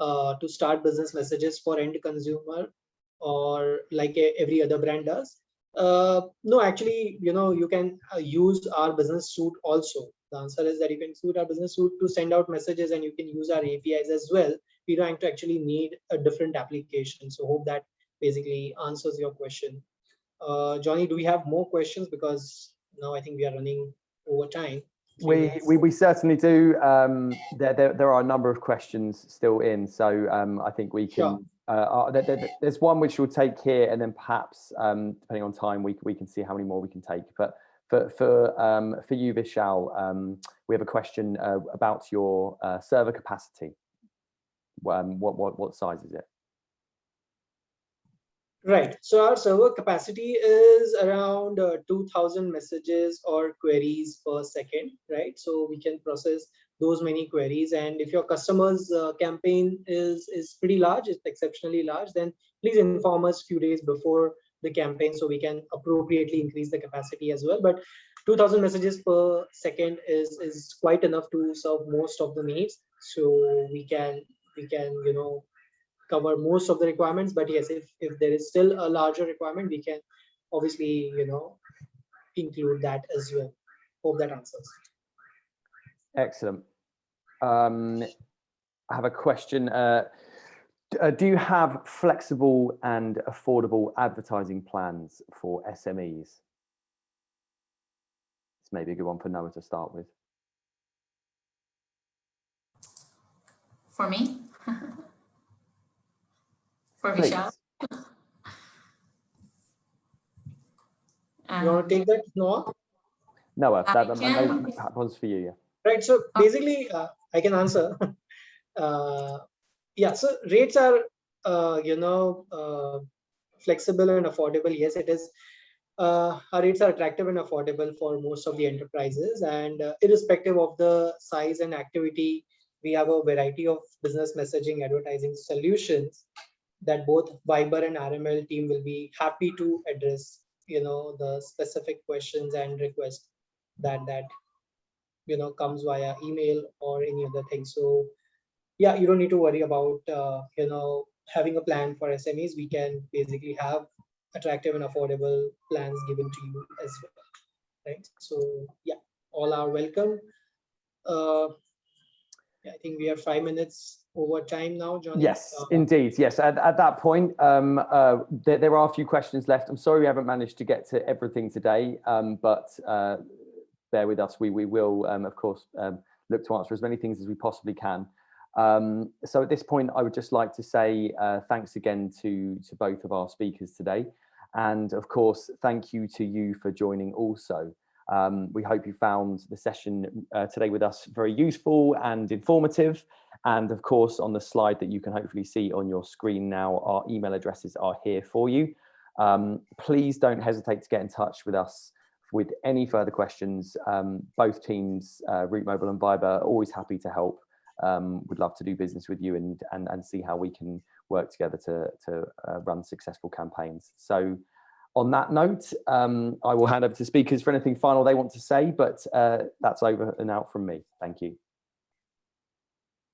Speaker 2: to start business messages for end consumer, or like every other brand does? No, actually, you can use our business suite also. The answer is that you can use our business suite to send out messages, and you can use our APIs as well. We don't actually need a different application. So hope that basically answers your question. Johnny, do we have more questions? Because now I think we are running over time.
Speaker 1: We certainly do. There are a number of questions still in, so I think we can. Sure. There's one which we'll take here, and then perhaps depending on time, we can see how many more we can take. But for you, Vishal, we have a question about your server capacity. What size is it?
Speaker 2: Right. So our server capacity is around 2,000 messages or queries per second, right? So we can process those many queries. And if your customer's campaign is pretty large, it's exceptionally large, then please inform us a few days before the campaign so we can appropriately increase the capacity as well. But 2,000 messages per second is quite enough to serve most of the needs. So we can cover most of the requirements. But yes, if there is still a larger requirement, we can obviously include that as well. Hope that answers.
Speaker 1: Excellent. I have a question. Do you have flexible and affordable advertising plans for SMEs? It's maybe a good one for Noah to start with.
Speaker 3: For me? For Vishal?
Speaker 2: You want to take that, Noah?
Speaker 1: Noah, that was for you, yeah.
Speaker 2: Right. So basically, I can answer. Yeah. So rates are, flexible and affordable. Yes, it is. Our rates are attractive and affordable for most of the enterprises, and irrespective of the size and activity, we have a variety of business messaging advertising solutions that both Viber and RML team will be happy to address, the specific questions and requests that comes via email or any other thing. So yeah, you don't need to worry about having a plan for SMEs. We can basically have attractive and affordable plans given to you as well, right? So yeah, all are welcome. Yeah, I think we are 5 minutes over time now, Johnny.
Speaker 1: Yes, indeed. Yes, at that point, there are a few questions left. I'm sorry we haven't managed to get to everything today, but bear with us. We will, of course, look to answer as many things as we possibly can. So at this point, I would just like to say thanks again to both of our speakers today. And of course, thank you to you for joining also. We hope you found the session today with us very useful and informative. And of course, on the slide that you can hopefully see on your screen now, our email addresses are here for you. Please don't hesitate to get in touch with us with any further questions. Both teams, Route Mobile and Viber, are always happy to help. Would love to do business with you and see how we can work together to run successful campaigns. So on that note, I will hand over to speakers for anything final they want to say, but that's over and out from me. Thank you.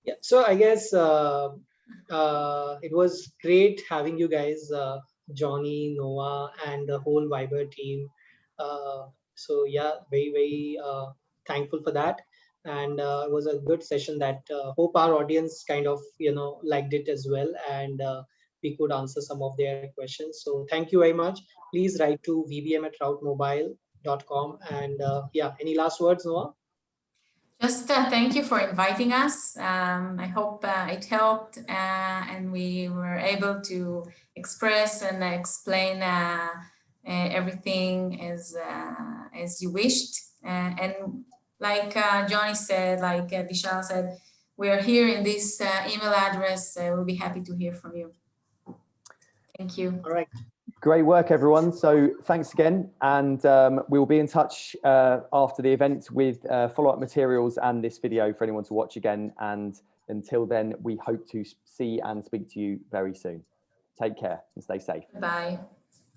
Speaker 2: Yeah, so I guess it was great having you guys, Johnny, Noah, and the whole Viber team. So yeah, very, very thankful for that. And it was a good session that hope our audience kind of, liked it as well. And we could answer some of their questions. So thank you very much. Please write to vbm@routemobile.com. And yeah, any last words, Noah?
Speaker 3: Just thank you for inviting us. I hope it helped and we were able to express and explain everything as you wished. And like Johnny said, like Vishal said, we are here in this email address. We'll be happy to hear from you. Thank you.
Speaker 2: All right.
Speaker 1: Great work, everyone. So thanks again. And we'll be in touch after the event with follow-up materials and this video for anyone to watch again. And until then, we hope to see and speak to you very soon. Take care and stay safe.
Speaker 3: Bye.